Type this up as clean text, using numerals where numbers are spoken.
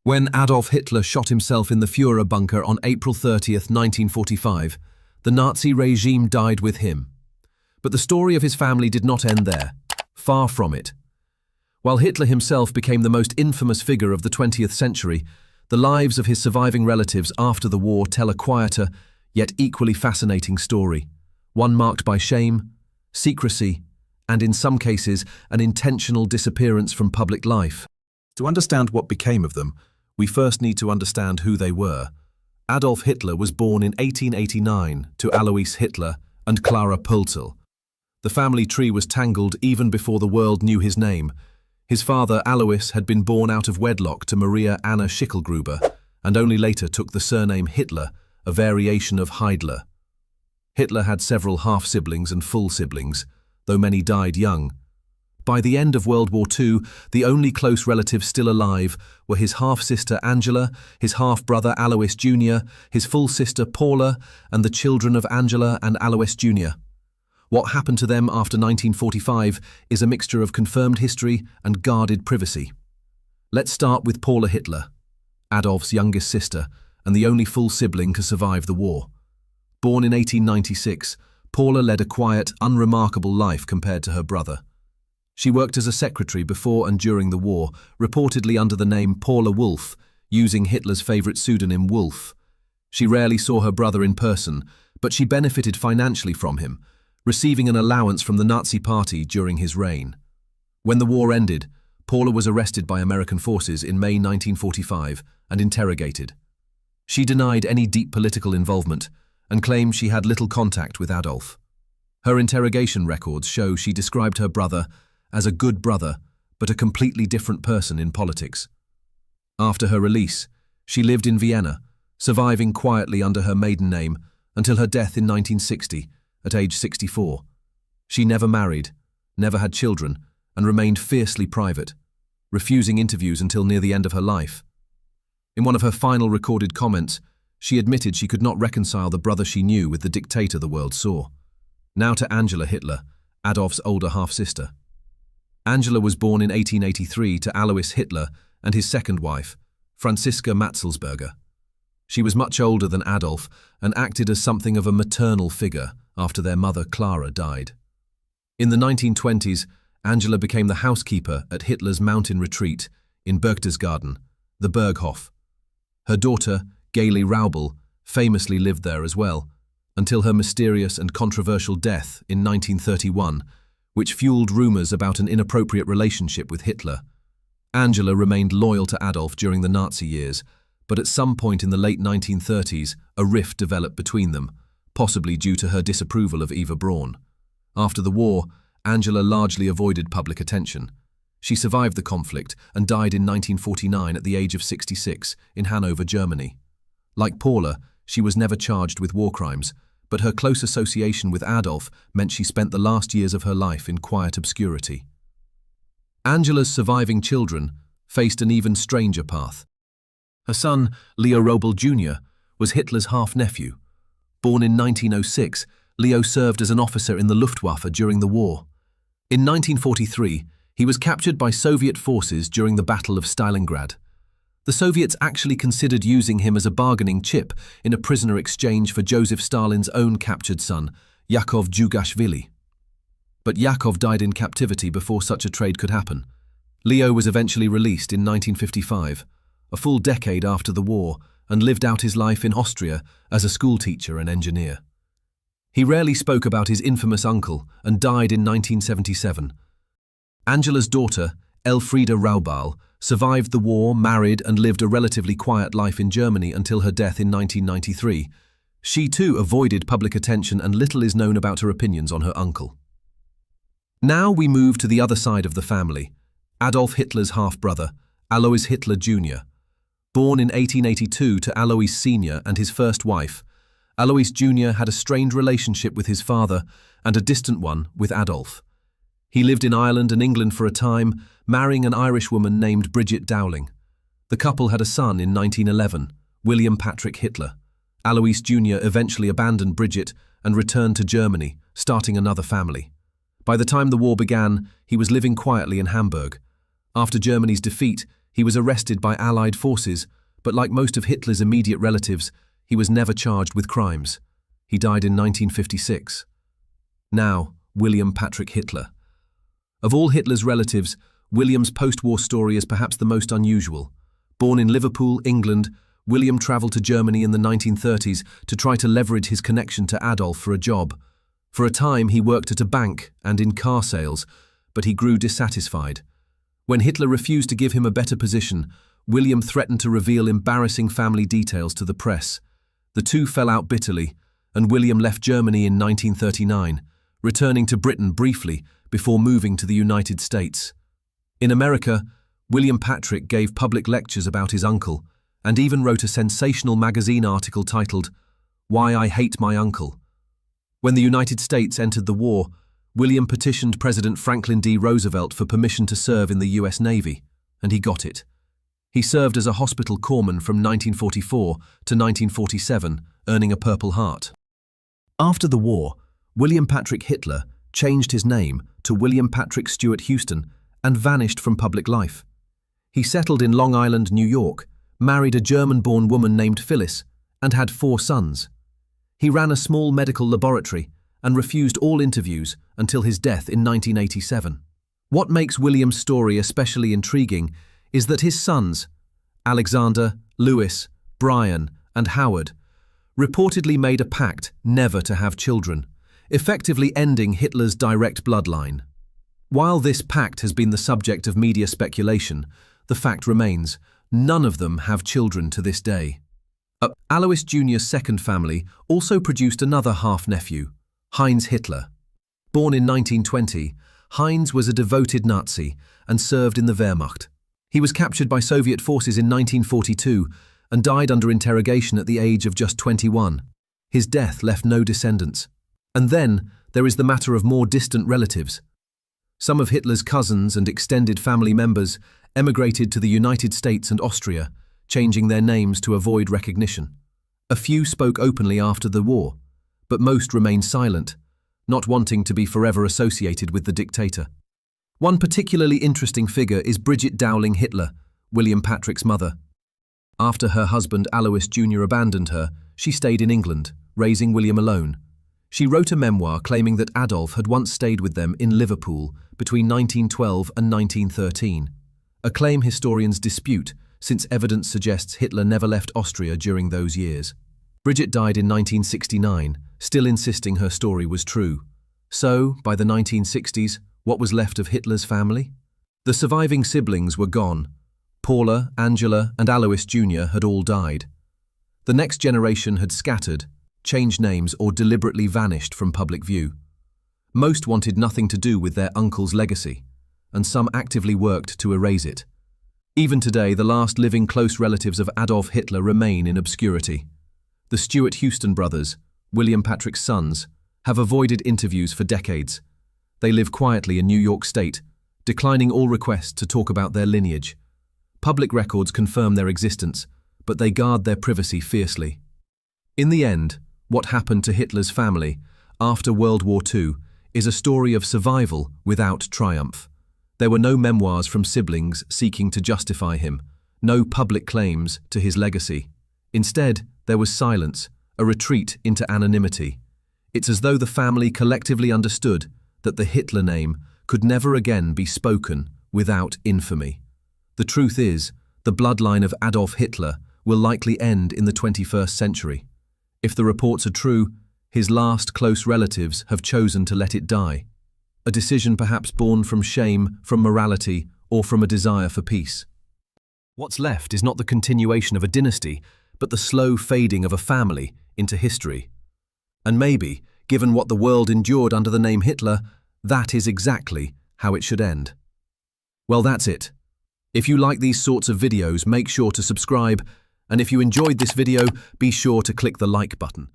When Adolf Hitler shot himself in the Führer bunker on April 30th, 1945, the Nazi regime died with him. But the story of his family did not end there. Far from it. While Hitler himself became the most infamous figure of the 20th century, the lives of his surviving relatives after the war tell a quieter, yet equally fascinating story. One marked by shame, secrecy, and in some cases, an intentional disappearance from public life. To understand what became of them, we first need to understand who they were. Adolf Hitler was born in 1889 to Alois Hitler and Clara Pölzl. The family tree was tangled even before the world knew his name. His father, Alois, had been born out of wedlock to Maria Anna Schicklgruber, and only later took the surname Hitler, a variation of Heidler. Hitler had several half-siblings and full siblings, though many died young. By the end of World War II, the only close relatives still alive were his half-sister Angela, his half-brother Alois Jr., his full sister Paula, and the children of Angela and Alois Jr. What happened to them after 1945 is a mixture of confirmed history and guarded privacy. Let's start with Paula Hitler, Adolf's youngest sister and the only full sibling to survive the war. Born in 1896, Paula led a quiet, unremarkable life compared to her brother. She worked as a secretary before and during the war, reportedly under the name Paula Wolf, using Hitler's favorite pseudonym Wolf. She rarely saw her brother in person, but she benefited financially from him, receiving an allowance from the Nazi Party during his reign. When the war ended, Paula was arrested by American forces in May 1945 and interrogated. She denied any deep political involvement and claimed she had little contact with Adolf. Her interrogation records show she described her brother as a good brother, but a completely different person in politics. After her release, she lived in Vienna, surviving quietly under her maiden name until her death in 1960, at age 64. She never married, never had children, and remained fiercely private, refusing interviews until near the end of her life. In one of her final recorded comments, she admitted she could not reconcile the brother she knew with the dictator the world saw. Now to Angela Hitler, Adolf's older half-sister. Angela was born in 1883 to Alois Hitler and his second wife, Franziska Matzelsberger. She was much older than Adolf and acted as something of a maternal figure after their mother Clara died. In the 1920s, Angela became the housekeeper at Hitler's mountain retreat in Berchtesgaden, the Berghof. Her daughter, Gaily Raubel, famously lived there as well, until her mysterious and controversial death in 1931, which fueled rumors about an inappropriate relationship with Hitler. Angela remained loyal to Adolf during the Nazi years, but at some point in the late 1930s, a rift developed between them, possibly due to her disapproval of Eva Braun. After the war, Angela largely avoided public attention. She survived the conflict and died in 1949 at the age of 66 in Hanover, Germany. Like Paula, she was never charged with war crimes, but her close association with Adolf meant she spent the last years of her life in quiet obscurity. Angela's surviving children faced an even stranger path. Her son, Leo Roebel Jr., was Hitler's half-nephew. Born in 1906, Leo served as an officer in the Luftwaffe during the war. In 1943, he was captured by Soviet forces during the Battle of Stalingrad. The Soviets actually considered using him as a bargaining chip in a prisoner exchange for Joseph Stalin's own captured son, Yakov Djugashvili. But Yakov died in captivity before such a trade could happen. Leo was eventually released in 1955, a full decade after the war, and lived out his life in Austria as a schoolteacher and engineer. He rarely spoke about his infamous uncle and died in 1977. Angela's daughter, Elfriede Raubal, survived the war, married, and lived a relatively quiet life in Germany until her death in 1993. She too avoided public attention and little is known about her opinions on her uncle. Now we move to the other side of the family, Adolf Hitler's half-brother, Alois Hitler Jr. Born in 1882 to Alois Sr. and his first wife, Alois Jr. had a strained relationship with his father and a distant one with Adolf. He lived in Ireland and England for a time, marrying an Irish woman named Bridget Dowling. The couple had a son in 1911, William Patrick Hitler. Alois Jr. eventually abandoned Bridget and returned to Germany, starting another family. By the time the war began, he was living quietly in Hamburg. After Germany's defeat, He was arrested by Allied forces, but like most of Hitler's immediate relatives, he was never charged with crimes. He died in 1956. Now, William Patrick Hitler. Of all Hitler's relatives, William's post-war story is perhaps the most unusual. Born in Liverpool, England, William travelled to Germany in the 1930s to try to leverage his connection to Adolf for a job. For a time, he worked at a bank and in car sales, but he grew dissatisfied. When Hitler refused to give him a better position, William threatened to reveal embarrassing family details to the press. The two fell out bitterly, and William left Germany in 1939, returning to Britain briefly before moving to the United States. In America, William Patrick gave public lectures about his uncle and even wrote a sensational magazine article titled, "Why I Hate My Uncle." When the United States entered the war, William petitioned President Franklin D. Roosevelt for permission to serve in the U.S. Navy, and he got it. He served as a hospital corpsman from 1944 to 1947, earning a Purple Heart. After the war, William Patrick Hitler changed his name to William Patrick Stewart Houston and vanished from public life. He settled in Long Island, New York, married a German-born woman named Phyllis, and had 4 sons. He ran a small medical laboratory and refused all interviews until his death in 1987. What makes William's story especially intriguing is that his sons, Alexander, Louis, Brian, and Howard, reportedly made a pact never to have children, effectively ending Hitler's direct bloodline. While this pact has been the subject of media speculation, the fact remains, none of them have children to this day. Alois Jr.'s second family also produced another half-nephew, Heinz Hitler. Born in 1920, Heinz was a devoted Nazi and served in the Wehrmacht. He was captured by Soviet forces in 1942 and died under interrogation at the age of just 21. His death left no descendants. And then there is the matter of more distant relatives. Some of Hitler's cousins and extended family members emigrated to the United States and Austria, changing their names to avoid recognition. A few spoke openly after the war, but most remained silent, not wanting to be forever associated with the dictator. One particularly interesting figure is Brigitte Dowling Hitler, William Patrick's mother. After her husband Alois Jr. abandoned her, she stayed in England, raising William alone. She wrote a memoir claiming that Adolf had once stayed with them in Liverpool between 1912 and 1913, a claim historians dispute since evidence suggests Hitler never left Austria during those years. Brigitte died in 1969, still insisting her story was true. So, by the 1960s, what was left of Hitler's family? The surviving siblings were gone. Paula, Angela, and Alois Jr. had all died. The next generation had scattered, changed names, or deliberately vanished from public view. Most wanted nothing to do with their uncle's legacy, and some actively worked to erase it. Even today, the last living close relatives of Adolf Hitler remain in obscurity. The Stewart Houston brothers, William Patrick's sons, have avoided interviews for decades. They live quietly in New York State, declining all requests to talk about their lineage. Public records confirm their existence, but they guard their privacy fiercely. In the end, what happened to Hitler's family after World War II is a story of survival without triumph. There were no memoirs from siblings seeking to justify him, no public claims to his legacy. Instead, there was silence, a retreat into anonymity. It's as though the family collectively understood that the Hitler name could never again be spoken without infamy. The truth is, the bloodline of Adolf Hitler will likely end in the 21st century. If the reports are true, his last close relatives have chosen to let it die. A decision perhaps born from shame, from morality, or from a desire for peace. What's left is not the continuation of a dynasty, but the slow fading of a family into history. And maybe, given what the world endured under the name Hitler, that is exactly how it should end. Well, that's it. If you like these sorts of videos, make sure to subscribe, and if you enjoyed this video, be sure to click the like button.